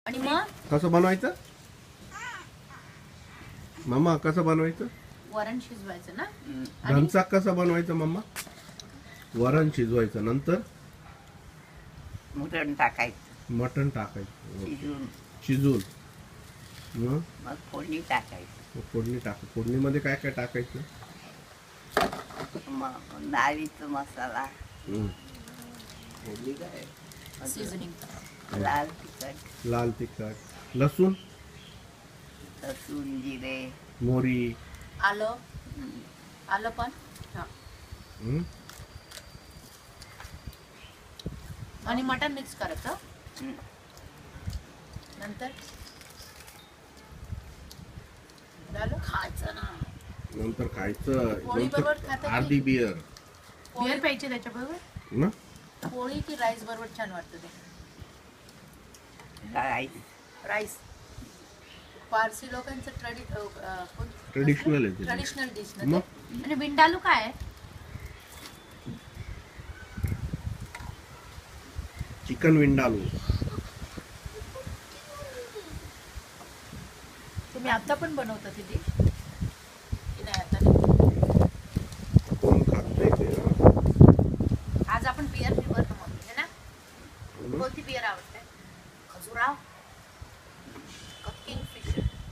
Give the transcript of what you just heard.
आणि मग कसं बनवायचं मम्मा? कसं बनवायचं? वरण शिजवायचं ना. झणचा कसं बनवायचं मम्मा? वरण शिजवायचं, नंतर मटण टाकायचं मटण टाकायचं शिजून, शिजून. मग मग फोडणी टाकायचं. फोडणी फोडणीमध्ये काय काय टाकायचं? मग डाळीचा मसाला, हं. सीझनिंग. लाल तिखट, लाल तिखट, लसूण, लसूण, जिरे, मोहरी. आलं. आलं पण. हा. हं? आणि मटण मिक्स करायचं. हं. नंतर झालं खायचं ना. नंतर खायचं. पोळी बरोबर खाता की? अर्धी बियर बिअर प्यायची त्याच्याबरोबर. ना. पोळी की राईस बरोबर छान वाटतं ते. राईस. राईस पारसी लोकांचं ट्रेडिशनल आहे ते. ट्रेडिशनल डिश ना मग? ते. आणि विंडालू काय आहे? चिकन विंडालू. तुम्ही आता पण बनवता ती डिश?